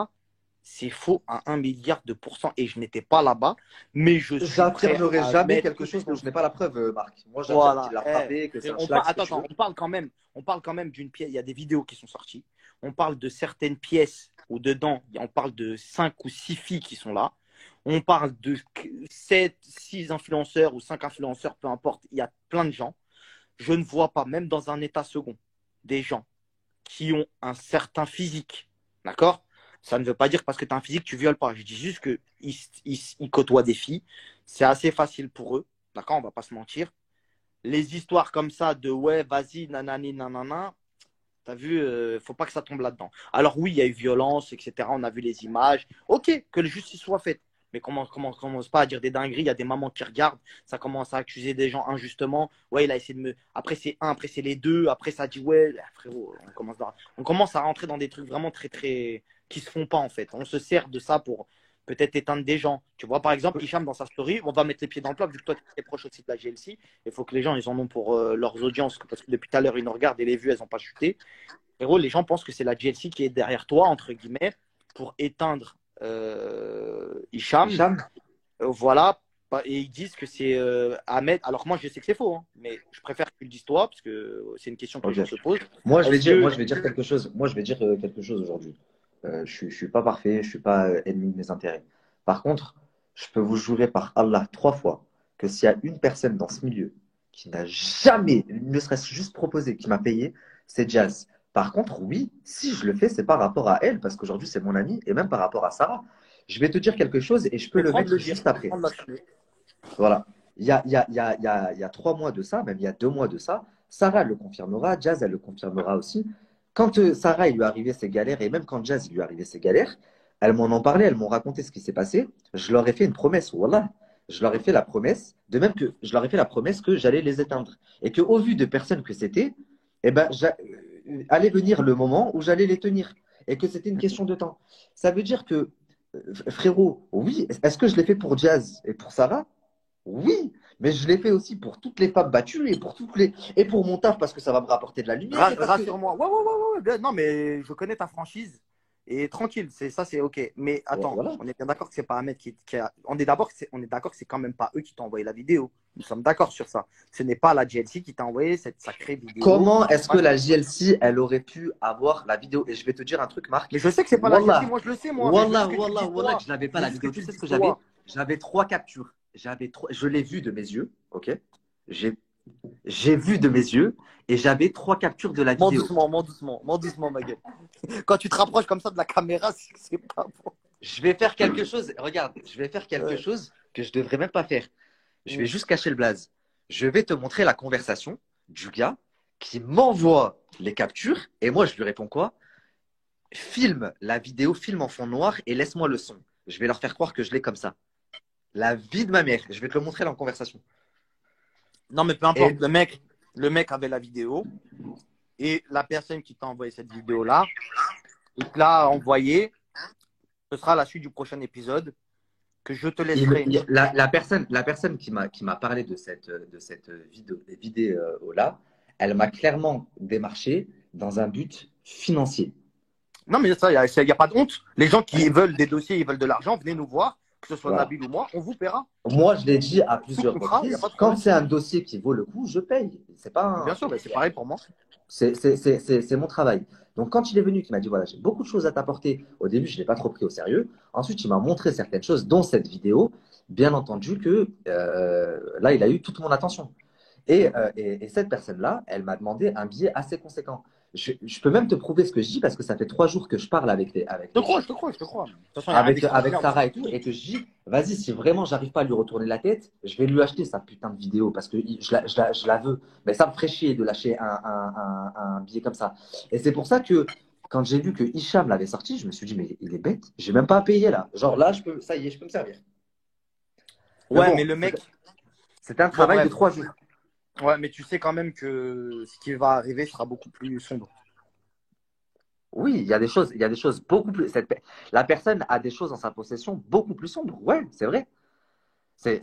c'est faux à 1 milliard de pourcents. Et je n'étais pas là-bas, mais je suis prêt J'affirmerai à jamais mettre quelque chose dont je n'ai pas la preuve, Marc. Moi, j'affirme voilà. qu'il l'a frappé, que c'est un schlag, ce que tu veux. On parle quand même d'une pièce. Il y a des vidéos qui sont sorties. On parle de certaines pièces où dedans, on parle de 5 ou 6 filles qui sont là. On parle de 7, 6 influenceurs ou 5 influenceurs, peu importe. Il y a plein de gens. Je ne vois pas, même dans un état second, des gens qui ont un certain physique. D'accord? Ça ne veut pas dire que parce que tu as un physique, tu violes pas. Je dis juste qu'ils côtoient des filles. C'est assez facile pour eux. D'accord? On va pas se mentir. Les histoires comme ça de ouais, vas-y, nanani, nanana, t'as vu, faut pas que ça tombe là-dedans. Alors oui, il y a eu violence, etc. On a vu les images. Ok, que la justice soit faite. Mais commence pas à dire des dingueries. Il y a des mamans qui regardent. Ça commence à accuser des gens injustement. Ouais, il a essayé de me. Après, c'est un, après, c'est les deux. Après, ça dit ouais, frérot, on commence à rentrer dans des trucs vraiment très, très. Qui se font pas, en fait. On se sert de ça pour peut-être éteindre des gens. Tu vois, par exemple, Hicham, dans sa story, on va mettre les pieds dans le plat, vu que toi, tu es proche aussi de la GLC. Il faut que les gens, ils en ont pour leurs audiences. Parce que depuis tout à l'heure, ils nous regardent et les vues, elles n'ont pas chuté. Frérot, les gens pensent que c'est la GLC qui est derrière toi, entre guillemets, pour éteindre Hicham. Voilà. Et ils disent que c'est Ahmed. Alors moi, je sais que c'est faux, hein, mais je préfère que tu le dises toi, parce que c'est une question que les gens se posent. Moi, je vais dire quelque chose. Moi, je vais dire quelque chose aujourd'hui. Je suis pas parfait, je suis pas ennemi de mes intérêts. Par contre, je peux vous jurer par Allah 3 fois que s'il y a une personne dans ce milieu qui n'a jamais, ne serait-ce juste proposé, qui m'a payé, c'est Jazz. Par contre, oui, si je le fais, c'est par rapport à elle, parce qu'aujourd'hui, c'est mon amie, et même par rapport à Sarah. Je vais te dire quelque chose et je peux le mettre juste après. Voilà. Il y a 3 mois de ça, même il y a 2 mois de ça, Sarah elle le confirmera, Jazz elle le confirmera aussi. Quand Sarah il lui arrivait ses galères, et même quand Jazz il lui arrivait ses galères, elles m'en ont parlé, elles m'ont raconté ce qui s'est passé. Je leur ai fait une promesse, voilà. Je leur ai fait la promesse, de même que je leur ai fait la promesse que j'allais les éteindre. Et qu'au vu de personnes que c'était, eh ben, allait venir le moment où j'allais les tenir. Et que c'était une question de temps. Ça veut dire que, frérot, oui, est-ce que je l'ai fait pour Jazz et pour Sarah? Oui, mais je l'ai fait aussi pour toutes les femmes battues et pour mon taf parce que ça va me rapporter de la lumière. Rassure-moi. Ouais. Non, mais je connais ta franchise. Et tranquille, c'est ok. Mais attends, Voilà. on est bien d'accord que c'est pas Ahmed qui a. On est d'accord que c'est quand même pas eux qui t'ont envoyé la vidéo. Nous sommes d'accord sur ça. Ce n'est pas la GLC qui t'a envoyé cette sacrée vidéo. Comment est-ce que la JLC, elle aurait pu avoir la vidéo? Et je vais te dire un truc, Marc. Mais je sais que c'est pas la GLC, moi je le sais, moi. Wallah, que je n'avais pas la vidéo. Tu sais ce que j'avais? J'avais 3 captures. Je l'ai vu de mes yeux, ok? J'ai vu de mes yeux et j'avais 3 captures de la vidéo. Mens doucement, ma gueule. Quand tu te rapproches comme ça de la caméra, c'est pas bon. Je vais faire quelque chose. Regarde, je vais faire quelque chose que je devrais même pas faire. Je vais juste cacher le blaze. Je vais te montrer la conversation du gars qui m'envoie les captures et moi je lui réponds quoi? Filme la vidéo, filme en fond noir et laisse-moi le son. Je vais leur faire croire que je l'ai comme ça. La vie de ma mère. Je vais te le montrer là en conversation. Non, mais peu importe. Le mec avait la vidéo et la personne qui t'a envoyé cette vidéo-là, il te l'a envoyé. Ce sera la suite du prochain épisode que je te laisserai. La personne qui m'a parlé de cette vidéo-là, elle m'a clairement démarché dans un but financier. Non, mais ça, il n'y a pas de honte. Les gens qui veulent des dossiers, ils veulent de l'argent, venez nous voir, que ce soit Nabil ou moi, on vous paiera. Moi, je l'ai dit à plusieurs reprises. Quand c'est un dossier qui vaut le coup, je paye. C'est pas Bien sûr, c'est pareil pour moi. C'est mon travail. Donc, quand il est venu, il m'a dit voilà, j'ai beaucoup de choses à t'apporter. Au début, je ne l'ai pas trop pris au sérieux. Ensuite, il m'a montré certaines choses, dont cette vidéo. Bien entendu que là, il a eu toute mon attention. Et cette personne-là, elle m'a demandé un billet assez conséquent. je peux même te prouver ce que je dis parce que ça fait 3 jours que je parle avec Je te crois, je te crois, je te crois. De toute façon, il y a rien avec d'extraordinaire. Sarah et tout, et que je dis, vas-y, si vraiment j'arrive pas à lui retourner la tête, je vais lui acheter sa putain de vidéo parce que je la veux. Mais ça me ferait chier de lâcher un billet comme ça. Et c'est pour ça que quand j'ai vu que Hicham l'avait sorti, je me suis dit, mais il est bête, j'ai même pas à payer là. Genre là, ça y est, je peux me servir. Ouais, bon, mais le mec. c'était un Bon, travail de bref. 3 jours. Ouais, mais tu sais quand même que ce qui va arriver sera beaucoup plus sombre. Oui, il y a des choses beaucoup plus. La personne a des choses en sa possession beaucoup plus sombres. Ouais, c'est vrai. C'est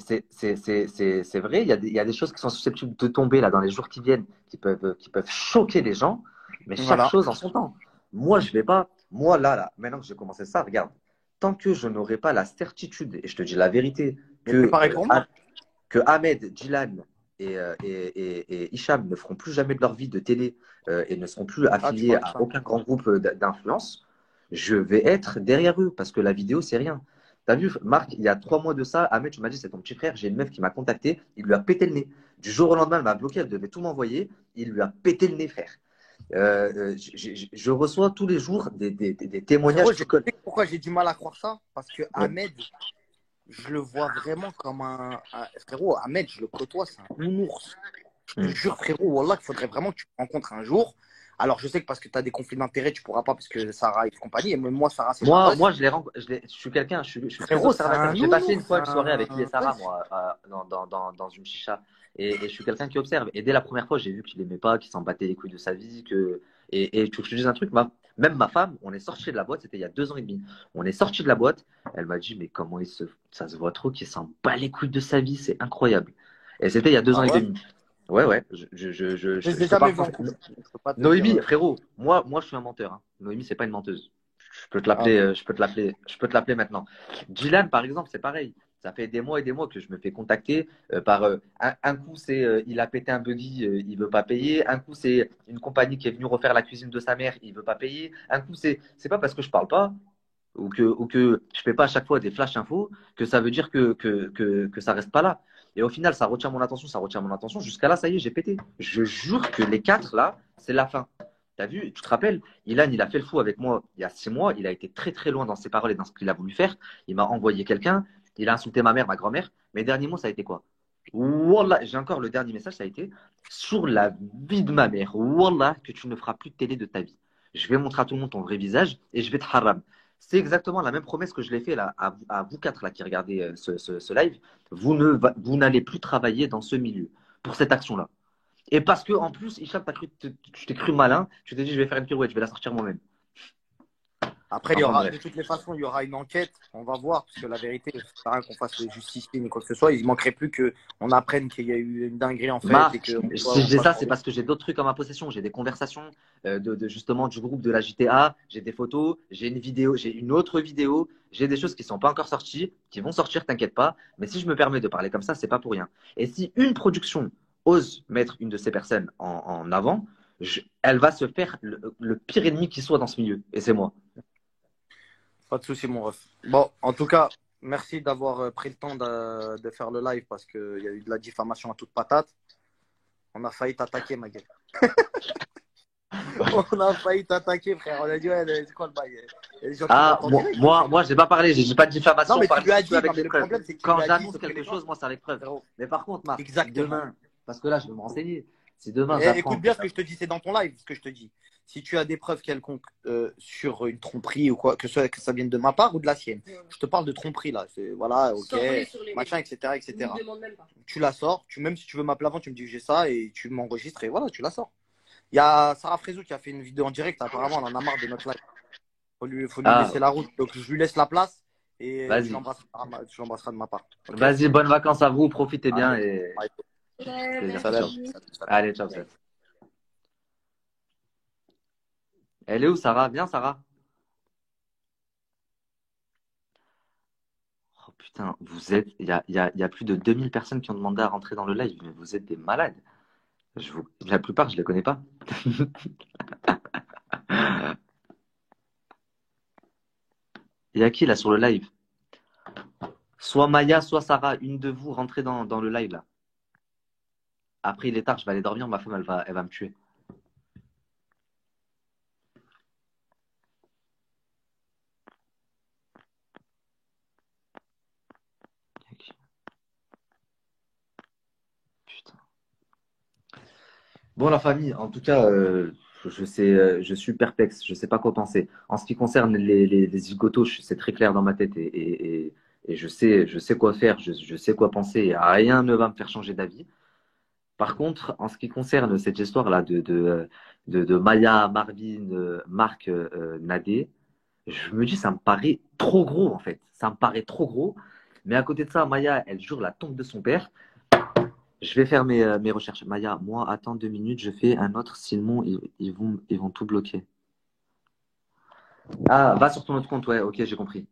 vrai, il y a des choses qui sont susceptibles de tomber là dans les jours qui viennent, qui peuvent choquer les gens, mais chaque Voilà. chose en son temps. Moi, je vais pas, moi là, maintenant que j'ai commencé ça, regarde, tant que je n'aurai pas la certitude, et je te dis la vérité, Mais c'est que, pareil pour moi. que Ahmed, Dylan et Hicham ne feront plus jamais de leur vie de télé et ne seront plus Ah, tu affiliés parles de à ça. aucun grand groupe d'influence, je vais être derrière eux parce que la vidéo, c'est rien. T'as vu, Marc, il y a 3 mois de ça, Ahmed, tu m'as dit, c'est ton petit frère, j'ai une meuf qui m'a contacté, il lui a pété le nez. Du jour au lendemain, elle m'a bloqué, elle devait tout m'envoyer, il lui a pété le nez, frère. Je reçois tous les jours des témoignages. Frérot, tu sais pourquoi j'ai du mal à croire ça? Parce que Ouais. Ahmed, je le vois vraiment comme frérot, Ahmed, je le côtoie, c'est un nounours. Je te Mm. jure, frérot, Wallah, qu'il faudrait vraiment que tu me rencontres un jour. Alors, je sais que parce que tu as des conflits d'intérêts, tu pourras pas parce que Sarah et compagnie. Et même moi, Sarah, c'est ma boss. Moi, je suis quelqu'un, je suis très Frérot, c'est observateur. un J'ai passé une nounours. fois une soirée avec lui et Ouais. Sarah, moi, dans une chicha. Et je suis quelqu'un qui observe. Et dès la première fois, j'ai vu qu'il aimait pas, qu'il s'en battait les couilles de sa vie. Et tu veux que je te dise un truc, même ma femme, on est sorti de la boîte, c'était il y a 2 ans et demi. On est sorti de la boîte, elle m'a dit, mais comment ça se voit trop qu'il s'en bat les couilles de sa vie, c'est incroyable. Et c'était il y a deux Ah ans et ouais? demi. Ouais, ouais, Je les ai je te jamais parle vus en franchement. couple. Je peux pas te dire. Noémie, frérot, moi, je suis un menteur, hein. Noémie, c'est pas une menteuse. Je peux te Ah, l'appeler, ok. je peux te l'appeler maintenant. Dylan, par exemple, c'est pareil. Ça fait des mois et des mois que je me fais contacter par un coup, c'est il a pété un buggy, il veut pas payer. Un coup, c'est une compagnie qui est venue refaire la cuisine de sa mère, il veut pas payer. Un coup, c'est pas parce que je parle pas ou que je fais pas à chaque fois des flash infos que ça veut dire que ça reste pas là. Et au final, ça retient mon attention. Jusqu'à là, ça y est, j'ai pété. Je jure que les 4 là, c'est la fin. T'as vu, tu te rappelles, Ilan, il a fait le fou avec moi il y a 6 mois. Il a été très très loin dans ses paroles et dans ce qu'il a voulu faire. Il m'a envoyé quelqu'un. Il a insulté ma mère, ma grand-mère. Mes derniers mots, ça a été quoi? Wallah, j'ai encore le dernier message, ça a été sur la vie de ma mère. Wallah, que tu ne feras plus de télé de ta vie. Je vais montrer à tout le monde ton vrai visage et je vais te haram. C'est exactement la même promesse que je l'ai fait là, à vous 4 là, qui regardez ce live. Vous n'allez plus travailler dans ce milieu pour cette action-là. Et parce que en plus, Hicham, tu t'es cru malin, tu t'es dit je vais faire une pirouette, je vais la sortir moi-même. Après, Enfin de bref. toutes les façons, il y aura une enquête. On va voir, parce que la vérité, c'est pas rien qu'on fasse justifier ni quoi que ce soit. Il manquerait plus qu'on apprenne qu'il y a eu une dinguerie en fait et Marc, qu'on si je dis soit ça, sur c'est le. parce que j'ai d'autres trucs en ma possession. J'ai des conversations justement du groupe de la JTA, j'ai des photos, j'ai une vidéo, j'ai une autre vidéo, j'ai des choses qui sont pas encore sorties, qui vont sortir, t'inquiète pas. Mais si je me permets de parler comme ça, c'est pas pour rien. Et si une production ose mettre une de ces personnes en avant, elle va se faire le pire ennemi qui soit dans ce milieu. Et c'est moi. Pas de souci, mon ref. Bon, en tout cas, merci d'avoir pris le temps de faire le live parce qu'il y a eu de la diffamation à toute patate. On a failli t'attaquer, ma gueule. On a failli t'attaquer, frère. On a dit, ouais, c'est quoi le bail? Il y a des gens qui Ah, m'entendent direct. moi, j'ai pas parlé, j'ai pas de Non, diffamation, mais tu parle lui as juste dit. avec Non, mais les le preuves. problème, c'est que tu Quand lui as dit, j'annonce sauf que les quelque gens. chose, moi, c'est avec preuve. Frérot, Mais par contre, Marc, si exactement. demain, parce que là, je vais me renseigner, si demain Eh, j'apprends écoute bien ce que je te dis, c'est dans ton live ce que je te dis. Si tu as des preuves quelconques sur une tromperie ou quoi, que ça vienne de ma part ou de la sienne. Je te parle de tromperie là. Voilà, ok, machin, etc., etc. Tu la sors, même si tu veux m'appeler avant, tu me dis que j'ai ça et tu m'enregistres et voilà, tu la sors. Il y a Sarah Frézou qui a fait une vidéo en direct, apparemment, elle en a marre de notre live. Faut lui Ah, laisser la route. Donc je lui laisse la place et vas-y. tu l'embrasseras de ma part. Ok. Vas-y, bonnes vacances à vous, profitez bien Allez, et allez, plaisir. salam. Ciao. Allez, ciao, ciao. Elle est où, Sarah? Viens, Sarah. Oh putain, il y a plus de 2000 personnes qui ont demandé à rentrer dans le live, mais vous êtes des malades. La plupart, je les connais pas. Il y a qui là sur le live? Soit Maya, soit Sarah, une de vous rentrez dans le live là. Après, il est tard, je vais aller dormir, ma femme, elle va me tuer. Bon, la famille, en tout cas, je suis perplexe, je sais pas quoi penser. En ce qui concerne les zigotos, c'est très clair dans ma tête et je sais quoi faire, je sais quoi penser et rien ne va me faire changer d'avis. Par contre, en ce qui concerne cette histoire-là de Maya, Marvin, Marc, Nadé, je me dis, ça me paraît trop gros, en fait. Ça me paraît trop gros. Mais à côté de ça, Maya, elle jure la tombe de son père. Je vais faire mes recherches. Maya, moi, attends 2 minutes, je fais un autre. Sinon, ils vont tout bloquer. Ah, va sur ton autre compte, ouais, ok, j'ai compris.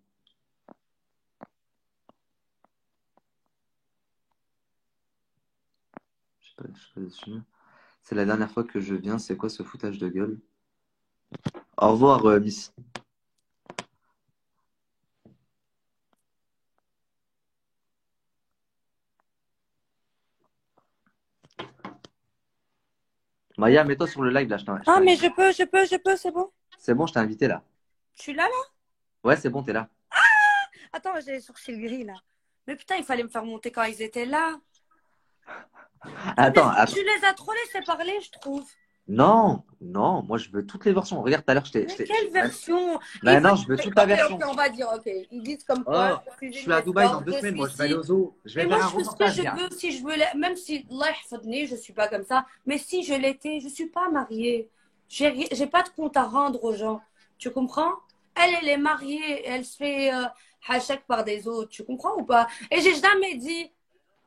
Je sais pas, je sais pas dessus. C'est la dernière fois que je viens, c'est quoi ce foutage de gueule? Au revoir, Miss. Maya, mets-toi sur le live là, je t'ai Ah, mais invité. je peux, c'est bon. C'est bon, je t'ai invité là. Je suis là, là. Ouais, c'est bon, t'es là. Attends, j'ai les sourcils gris, là. Mais putain, il fallait me faire monter quand ils étaient là. Attends, attends. Tu les as trop laissés parler, je trouve. Non, non, moi je veux toutes les versions. Regarde, tout à l'heure, Mais quelle version? Ben Ils non, veulent- je veux toute ta Ok, version. ok, on va dire, ok. Ils disent comme Oh, quoi, je je suis suis une à Dubaï dans escorte, 2 semaines, je moi suis je vais aller ci. au zoo. Je vais Mais moi, faire un je fais ce que reportage, je gars. veux, si je veux, même si, Allah yahfadni, je suis pas comme ça, mais si je l'étais, je suis pas mariée. J'ai pas de compte à rendre aux gens. Tu comprends? Elle est mariée, elle se fait hachek par des autres. Tu comprends ou pas? Et j'ai jamais dit,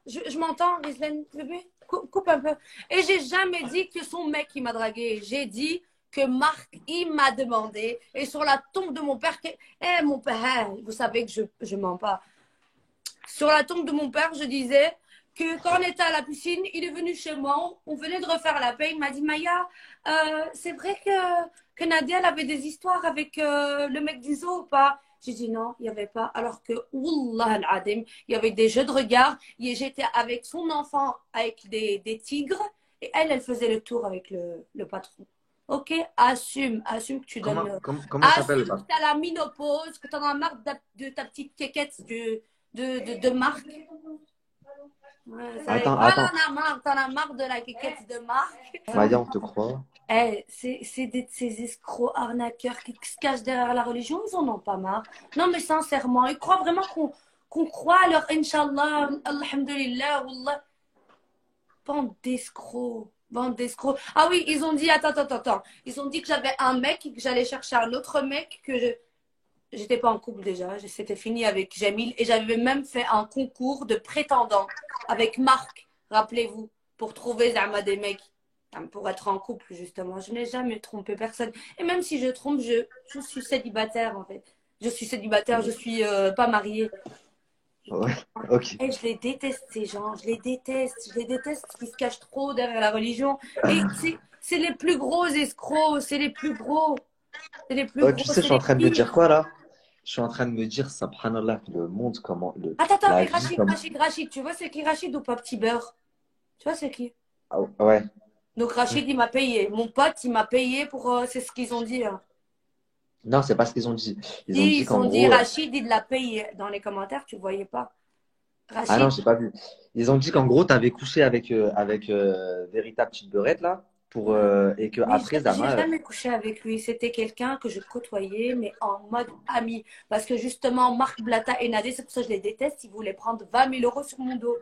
je m'entends, Rizlen, bébé? Coupe un peu. Et j'ai jamais dit que son mec, il m'a dragué. J'ai dit que Marc, il m'a demandé. Et sur la tombe de mon père, mon père, vous savez que je mens pas. Sur la tombe de mon père, je disais que quand on était à la piscine, il est venu chez moi, on venait de refaire la paix, il m'a dit, Maya, c'est vrai que Nadia, elle avait des histoires avec le mec du zoo ou pas? J'ai dit non, il n'y avait pas. Alors que, Wallah al-Adim, il y avait des jeux de regard. J'étais avec son enfant, avec des tigres, et elle faisait le tour avec le patron. Ok, assume que tu donnes. Comment s'appelle le Assume que patron? tu as la ménopause, que tu en as marre de ta petite quéquette de marque. Ouais, Attends, voilà, attends. t'en as marre de la quéquette de marque. Maya, on te croit. Eh, ces escrocs arnaqueurs qui se cachent derrière la religion, ils en ont pas marre. Non, mais sincèrement, ils croient vraiment qu'on croit à leur Inch'Allah, Alhamdulillah, Wallah. Bande d'escrocs. Bande d'escrocs. Ah oui, ils ont dit, attends. Ils ont dit que j'avais un mec et que j'allais chercher un autre mec que j'étais pas en couple déjà, c'était fini avec Jamil et j'avais même fait un concours de prétendants avec Marc, rappelez-vous, pour trouver Zama des mecs, pour être en couple justement. Je n'ai jamais trompé personne. Et même si je trompe, je suis célibataire en fait. Je suis célibataire, je suis pas mariée. Ouais, ok. Et je les déteste ces gens, je les déteste qui se cachent trop derrière la religion. Et c'est les plus gros escrocs, c'est les plus gros. C'est les plus Oh, gros, tu sais, je c'est suis en les train de me dire pires. quoi là? Je suis en train de me dire, subhanallah, le monde, comment, Attends, la mais vie, comme. Rachid, tu vois c'est qui Rachid ou pas Petit Beurre? Tu vois c'est qui? Ah, ouais. Donc Rachid, il m'a payé. Mon pote, il m'a payé pour... c'est ce qu'ils ont dit. Hein. Non, c'est pas ce qu'ils ont dit. Ils ont Si, dit ils qu'en ont dit gros. Rachid, il l'a payé. Dans les commentaires, tu voyais pas. Ah non, Rachid, j'ai pas vu. Ils ont dit qu'en gros, t'avais couché avec Véritable Petite Beurette là, et que mais après j'ai Zama. jamais couché avec lui. C'était quelqu'un que je côtoyais, mais en mode ami. Parce que justement, Marc Blata et Nadé, c'est pour ça que je les déteste, ils voulaient prendre 20 000 euros sur mon dos.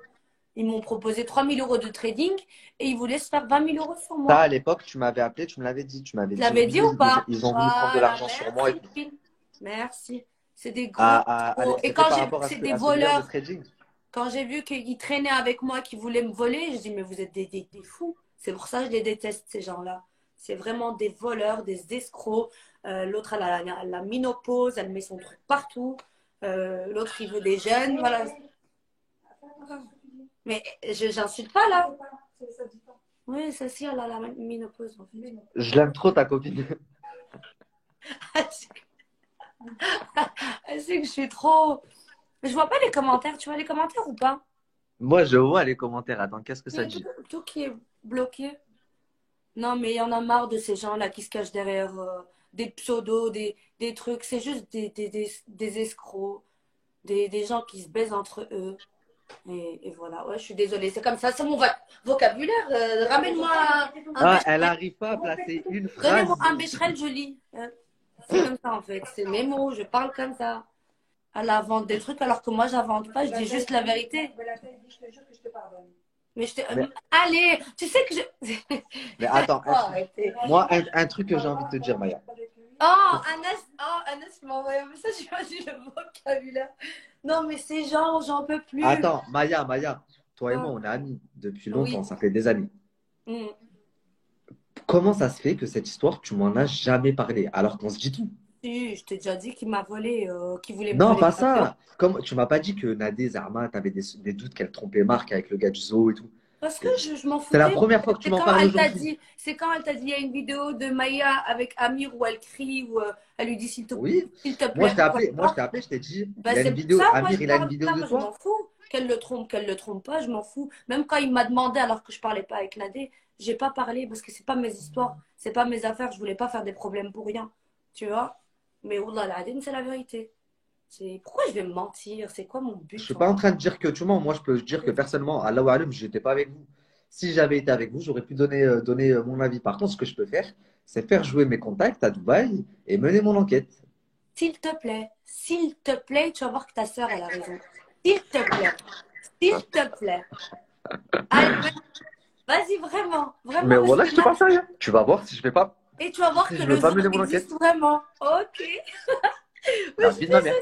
Ils m'ont proposé 3 000 euros de trading et ils voulaient se faire 20 000 euros sur Ça, moi. à l'époque, tu m'avais appelé, tu me l'avais dit. Tu m'avais Je dit l'avais oui, dit ou pas? ils ont voulu prendre de Voilà, l'argent sur moi et merci. tout. Merci. C'est des gros escrocs. Et C'était quand par j'ai vu rapport que à c'est des à ce délire de voleurs, trading. quand j'ai vu qu'ils traînaient avec moi, qu'ils voulaient me voler, je dis, mais vous êtes des fous. C'est pour ça que je les déteste, ces gens-là. C'est vraiment des voleurs, des escrocs. L'autre, elle a la ménopause, elle met son truc partout. L'autre, il veut des jeunes. Voilà. Mais j'insulte pas, là. Oui, ça si, elle a la ménopause, en fait. Je l'aime trop, ta copine. Elle sait que je suis trop... Mais je vois pas les commentaires. Tu vois les commentaires ou pas? Moi, je vois les commentaires. Attends, qu'est-ce que Il y ça a dit? tout qui est bloqué. Non, mais il y en a marre de ces gens-là qui se cachent derrière des pseudos, des trucs. C'est juste des escrocs, des gens qui se baisent entre eux. Et voilà, ouais, je suis désolée, c'est comme ça, c'est mon vocabulaire. Ramène-moi un Ah, bécherel. elle n'arrive pas à placer une Donnez-moi phrase. un bécherel joli. C'est comme ça en fait, c'est mes mots, je parle comme ça. Elle invente des trucs alors que moi j'invente pas, je dis juste la vérité. Mais je te... Mais, Allez, tu sais que je... mais attends, Oh, arrêtez. moi, un truc que j'ai envie de te dire, Maya. Anas m'a envoyé un message, j'ai pas dit le vocabulaire. Non, mais ces gens, j'en peux plus. Attends, Maya, toi et moi, Ah, on est amis depuis oui. longtemps, ça fait des années. Mm. Comment ça se fait que cette histoire, tu m'en as jamais parlé, alors qu'on se dit tout? Si, je t'ai déjà dit qu'il m'a volé, qu'il voulait me Non, voler pas ma fleur. ça. Comme tu m'as pas dit que Nadé, Zarma, t'avais des doutes qu'elle trompait Marc avec le gars du zoo et tout. Parce que je m'en C'est la foutais. première fois que tu C'est m'en quand parles elle t'a aujourd'hui. dit, c'est quand elle t'a dit, il y a une vidéo de Maya avec Amir où elle crie, où elle lui dit s'il te Oui. plaît, Moi, je t'ai ou appelé, quoi. je t'ai dit, il Ben, y a c'est une pour vidéo, ça, moi, je Amir, il a une parle vidéo pas, de moi, je m'en toi? fous. Qu'elle le trompe pas, je m'en fous. Même quand il m'a demandé, alors que je parlais pas avec Nadé, j'ai pas parlé parce que c'est pas mes histoires, c'est pas mes affaires, je voulais pas faire des problèmes pour rien. Tu vois? Mais Wallah al-Azim, c'est la vérité. Pourquoi je vais me mentir? C'est quoi mon Je but suis en pas en fait? train de dire que tu mens. Moi, je peux dire que personnellement, Allah wa alam, je n'étais pas avec vous. Si j'avais été avec vous, j'aurais pu donner mon avis. Par contre, ce que je peux faire, c'est faire jouer mes contacts à Dubaï et mener mon enquête. S'il te plaît, tu vas voir que ta sœur, elle a raison. S'il te plaît, s'il te plaît. Allez, vas-y, vraiment, Mais vraiment, parce voilà, que je te là, parle sérieux. Tu vas voir si je fais pas, et tu vas voir si que je veux le pas zoo mener mon enquête. existe vraiment. Ok. Oui, La je vie de ma mère.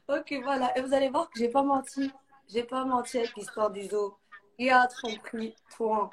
Ok, voilà. Et vous allez voir que j'ai pas menti. J'ai pas menti avec l'histoire du zoo. Il a tromperie, toi.